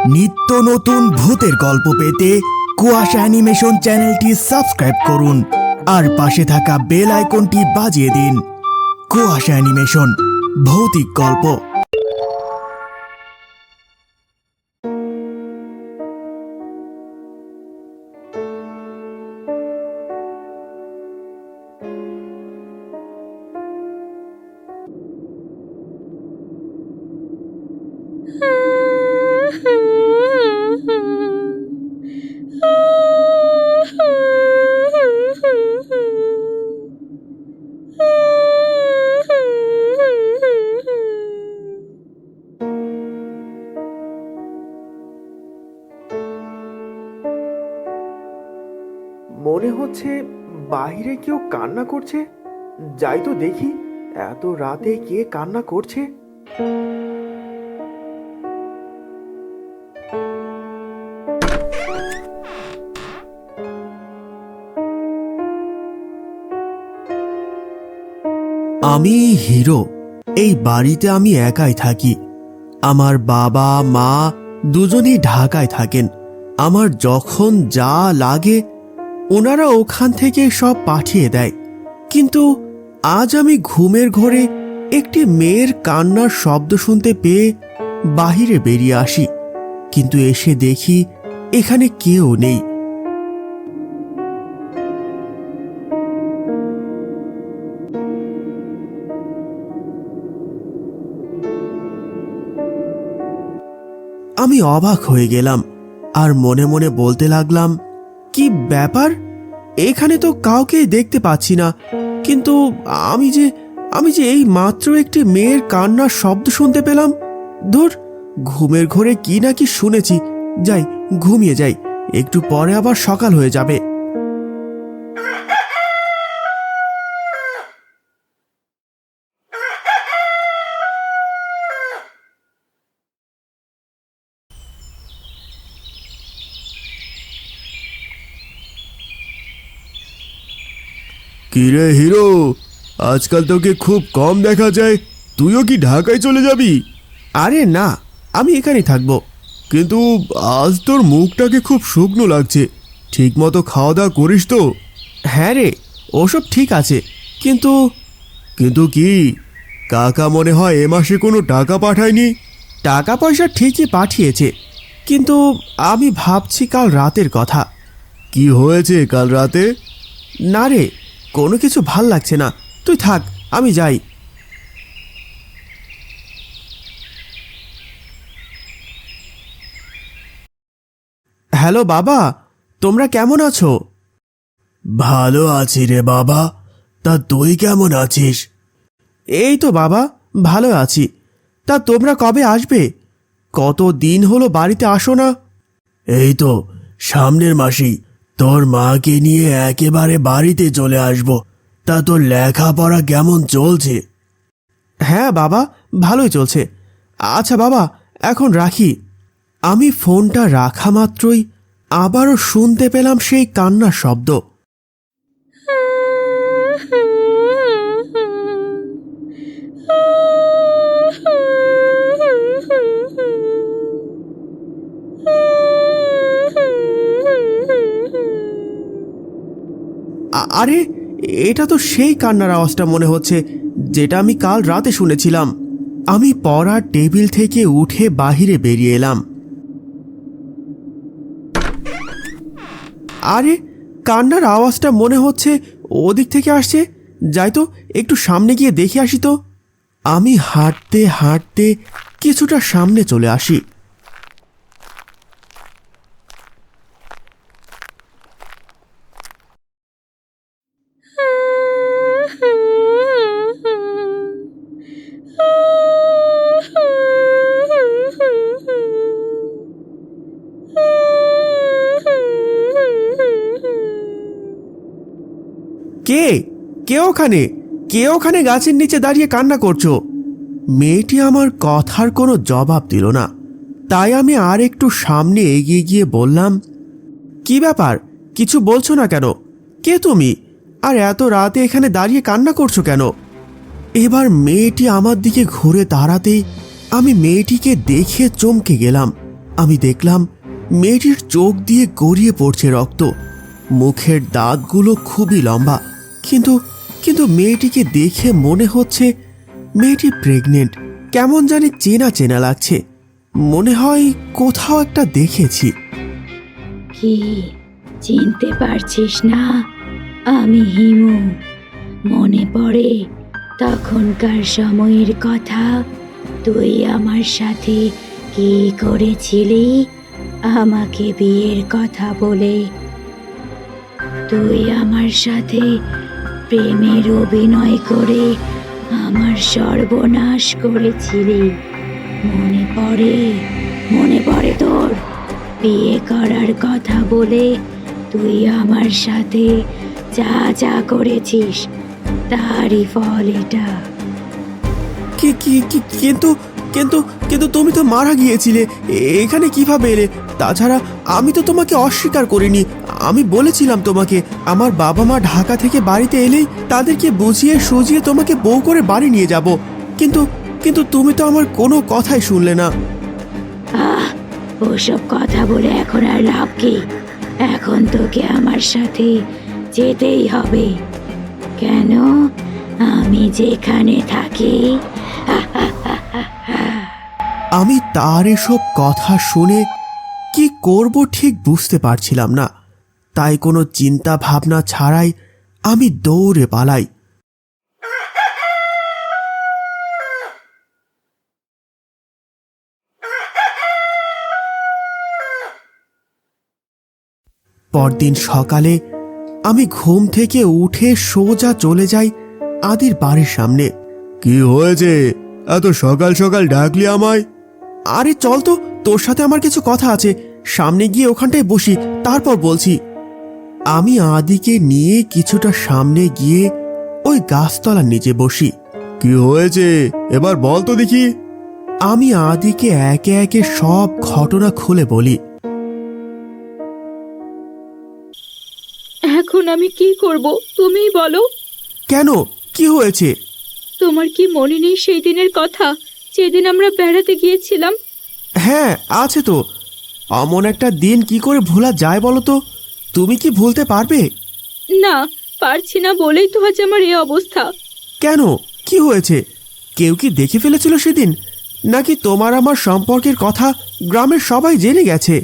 নিত্য নতুন ভূতের গল্প পেতে কুয়াশা অ্যানিমেশন চ্যানেলটি সাবস্ক্রাইব করুন আর পাশে থাকা বেল আইকনটি বাজিয়ে দিন। কুয়াশা অ্যানিমেশন, ভৌতিক গল্প। মনে হচ্ছে বাইরে কেউ কান্না করছে। যাই তো দেখি এত রাতে কে কান্না করছে। আমি হিরো। এই বাড়িতে আমি একাই থাকি। আমার বাবা মা দুজনেই ঢাকায় থাকেন। আমার যখন যা লাগে ওনারা ওখান থেকে সব পাঠিয়ে দেয়। কিন্তু আজ আমি ঘুমের ঘোরে একটি মেয়ের কান্নার শব্দ শুনতে পেয়ে বাহিরে বেরিয়ে আসি। কিন্তু এসে দেখি এখানে কেউ নেই। আমি অবাক হয়ে গেলাম আর মনে মনে বলতে লাগলাম, কি ব্যাপার, এখানে তো কাউকে দেখতে পাচ্ছি না। কিন্তু আমি যে এই মাত্র একটি মেয়ের কান্নার শব্দ শুনতে পেলাম। ধুর, ঘুমের ঘোরে কি না কি শুনেছি। যাই, ঘুমিয়ে যাই, একটু পরে আবার সকাল হয়ে যাবে। কিরে হিরো, আজকাল তোকে খুব কম দেখা যায়। তুইও কি ঢাকায় চলে যাবি? আরে না, আমি এখানেই থাকবো। কিন্তু আজ তোর মুখটাকে খুব শুকনো লাগছে। ঠিক মতো খাওয়া দাওয়া করিস তো? হ্যাঁ রে, ওসব ঠিক আছে, কিন্তু কিন্তু কি, কাকা মনে হয় এ মাসে কোনো টাকা পাঠায়নি? টাকা পয়সা ঠিকই পাঠিয়েছে, কিন্তু আমি ভাবছি কাল রাতের কথা। কি হয়েছে কাল রাতে? না রে, কোনো কিছু ভাল লাগছে না। তুই থাক, আমি যাই। হ্যালো বাবা, তোমরা কেমন আছো? ভালো আছি রে বাবা। তা তুই কেমন আছিস? এই তো বাবা, ভালো আছি। তা তোমরা কবে আসবে? কত দিন হলো বাড়িতে আসো না। এই তো সামনের মাসেই তোর মাকে নিয়ে একেবারে বাড়িতে চলে আসব। তা তোর লেখাপড়া কেমন চলছে? হ্যাঁ বাবা, ভালোই চলছে। আচ্ছা বাবা, এখন রাখি। আমি ফোনটা রাখা মাত্রই আবারও শুনতে পেলাম সেই কান্নার শব্দ। আরে, এটা তো সেই কান্নার আওয়াজটা মনে হচ্ছে, যেটা আমি কাল রাতে শুনেছিলাম। আমি পড়ার টেবিল থেকে উঠে বাহিরে বেরিয়ে এলাম। আরে, কান্নার আওয়াজটা মনে হচ্ছে ওদিক থেকে আসছে। যাই তো, একটু সামনে গিয়ে দেখে আসি তো। আমি হাঁটতে হাঁটতে কিছুটা সামনে চলে আসি। কে কে ওখানে? কে ওখানে গাছের নিচে দাঁড়িয়ে কান্না করছো? মেয়েটি আমার কথার কোনো জবাব দিল না। তাই আমি আর একটু সামনে এগিয়ে গিয়ে বললাম, কি ব্যাপার, কিছু বলছো না কেন? কে তুমি? আর এত রাতে এখানে দাঁড়িয়ে কান্না করছো কেন? এবার মেয়েটি আমার দিকে ঘুরে দাঁড়াতেই আমি মেয়েটিকে দেখে চমকে গেলাম। আমি দেখলাম মেয়েটির চোখ দিয়ে গড়িয়ে পড়ছে রক্ত। মুখের দাঁতগুলো খুবই লম্বা, কিন্তু কিন্তু মেয়েটিকে দেখে মনে হচ্ছে মেয়েটি প্রেগনেন্ট। কেমন জানি চেনা চেনা লাগছে, মনে হয় কোথাও একটা দেখেছি। কি চিনতে পারছিস না? আমি হিমু। মনে পড়ে তখনকার সময়ের কথা? তুই আমার সাথে কি করেছিলি আমাকে বিয়ের কথা বলে? তুই আমার সাথে প্রেমের অভিনয় করে আমার সর্বনাশ করেছিলি। মনে পড়ে? মনে পড়ে তোর? বিয়ে করার কথা বলে তুই আমার সাথে যা যা করেছিস তারই ফল এটা। কি কি কি কিন্তু কিন্তু কিন্তু তুমি তো মারা গিয়েছিলে, এখানে কিভাবে এলে? তাছাড়া আমি তো তোমাকে অস্বীকার করিনি। আমি বলেছিলাম তোমাকে আমার বাবা মা ঢাকা থেকে বাড়িতে এলেই তাদেরকে বুঝিয়ে সুঝিয়ে তোমাকে বউ করে বাড়ি নিয়ে যাব, কিন্তু কিন্তু তুমি তো আমার কোনো কথাই শুনলে না। আহ, ওসব কথা বলে এখন আর লাভ কি? এখন তোকে আমার সাথে যেতেই হবে। কেন? আমি যেখানে থাকি। আমি তার এসব কথা শুনে কি করব ঠিক বুঝতে পারছিলাম না, তাই কোনো চিন্তা ভাবনা ছাড়াই আমি দৌড়ে পালাই। পরদিন সকালে আমি ঘুম থেকে উঠে সোজা চলে যাই আদির বাড়ির সামনে। কি হয়েছে? এত সকাল সকাল ডাকলি আমায়? আরে চল তো, তোর সাথে আমার কিছু কথা আছে। সামনে গিয়ে ওখানটায় বসি, তারপর বলছি। আমি আদিকে নিয়ে কিছুটা সামনে গিয়ে ওই গাছতলার নিচে বসি। কি হয়েছে এবার বল তো দেখি। আমি আদিকে একে একে সব ঘটনা খুলে বলি। এখন আমি কি করব তুমিই বলো। কেন, কি হয়েছে? তোমার কি মনে নেই সেই দিনের কথা, যেদিন আমরা বেড়াতে গিয়েছিলাম? হ্যাঁ আছে তো। অমন একটা দিন কি করে ভোলা যায় বলো তো? তুমি কি ভুলতে পারবে? না, পারছি না বলেই তো আজ আমার এই অবস্থা। কেন, কি হয়েছে? কেউ কি দেখে ফেলেছিল সেদিন, নাকি তোমার আমার সম্পর্কের কথা গ্রামের সবাই জেনে গেছে?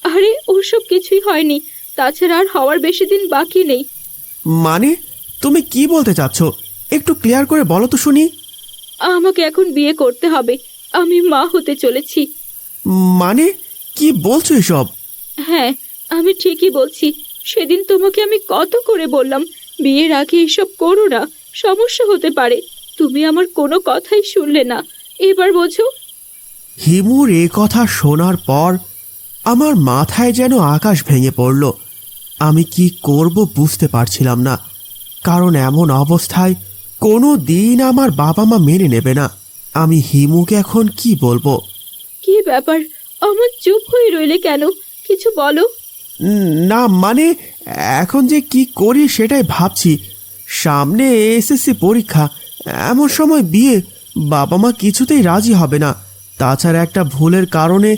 আরে ওসব কিছুই হয়নি, তাছাড়া আর হওয়ার বেশি দিন বাকি নেই। মানে তুমি কি বলতে চাচ্ছ? একটু ক্লিয়ার করে বলো তো শুনি। আমাকে এখন বিয়ে করতে হবে, আমি মা হতে চলেছি। মানে কি বলছো এসব? হ্যাঁ, আমি ঠিকই বলছি। সেদিন তোমাকে আমি কত করে বললাম বিয়ের আগে এসব করো না, সমস্যা হতে পারে। তুমি আমার কোনো কথাই শুনলে না, এবার বোঝো। হিমুর এ কথা শোনার পর আমার মাথায় যেন আকাশ ভেঙে পড়ল। আমি কি করব বুঝতে পারছিলাম না, কারণ এমন অবস্থায় কোনো দিন আমার বাবা মা মেনে নেবে না। আমি হিমুকে এখন কি বলবো? কি ব্যাপার, আমার চুপ হয়ে রইলে কেন? কিছু বলো। না মানে এখন যে কি করি সেটাই ভাবছি। সামনে এসএসসি পরীক্ষা, এমন সময় বিয়ে, বাবা মা কিছুতেই রাজি হবে না। তাছাড়া একটা ভুলের কারণে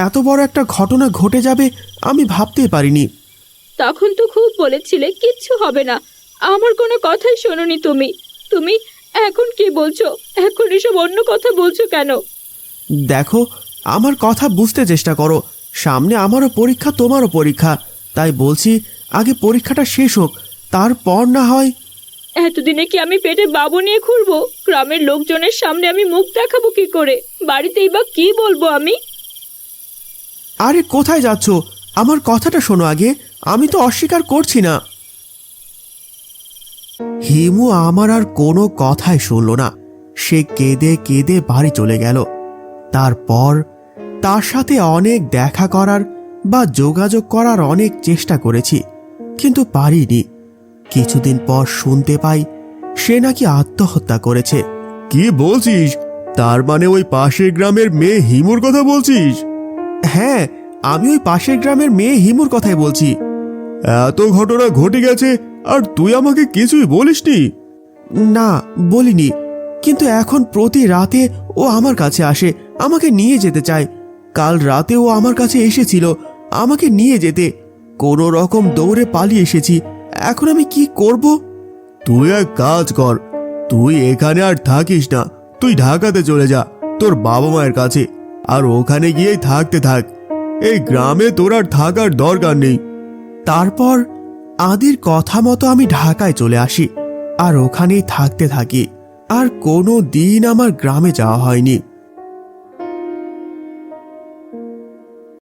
এত বড় একটা ঘটনা ঘটে যাবে আমি ভাবতেই পারিনি। তখন তো খুব বলেছিলে কিচ্ছু হবে না, আমার কোনো কথাই শোনোনি তুমি। তুমি এখন কি বলছো? এখন এসব অন্য কথা বলছো কেন? দেখো, আমার কথা বুঝতে চেষ্টা করো। সামনে আমারও পরীক্ষা, তোমারও পরীক্ষা, তাই বলছি আগে পরীক্ষাটা শেষ হোক, তারপর না হয়। এতদিনে কি আমি পেটে বাবু নিয়ে ঘুরবো? গ্রামের লোকজনের সামনে আমি মুখ দেখাবো কি করে? বাড়িতেই বা কি বলবো আমি? আরে কোথায় যাচ্ছ? আমার কথাটা শোনো আগে, আমি তো অস্বীকার করছি না। হিমু আমার আর কোনো কথাই শুনল না। সে কেঁদে কেঁদে বাড়ি চলে গেল। তারপর তার সাথে অনেক দেখা করার বা যোগাযোগ করার অনেক চেষ্টা করেছি, কিন্তু পারিনি। কিছুদিন পর শুনতে পাই সে নাকি আত্মহত্যা করেছে। কি বলছিস? তার মানে ওই পাশের গ্রামের মেয়ে হিমুর কথা বলছিস? হ্যাঁ, আমি ওই পাশের গ্রামের মেয়ে হিমুর কথাই বলছি। এত ঘটনা ঘটে গেছে আর তুই আমাকে কিছুই বলিসনি? না, বলিনি, কিন্তু এখন প্রতি রাতে ও আমার কাছে আসে, আমাকে নিয়ে যেতে চায়। কাল রাতেও আমার কাছে এসেছিল আমাকে নিয়ে যেতে। কোনো রকম দৌড়ে পালিয়ে এসেছি। এখন আমি কি করব? তুই এক কাজ কর, তুই এখানে আর থাকিস না, তুই ঢাকাতে চলে যা তোর বাবা মায়ের কাছে, আর ওখানে গিয়েই থাকতে থাক। এই গ্রামে তোর আর থাকার দরকার নেই। তারপর আদির কথা মতো আমি ঢাকায় চলে আসি আর ওখানেই থাকতে থাকি। আর কোনো দিন আমার গ্রামে যাওয়া হয়নি।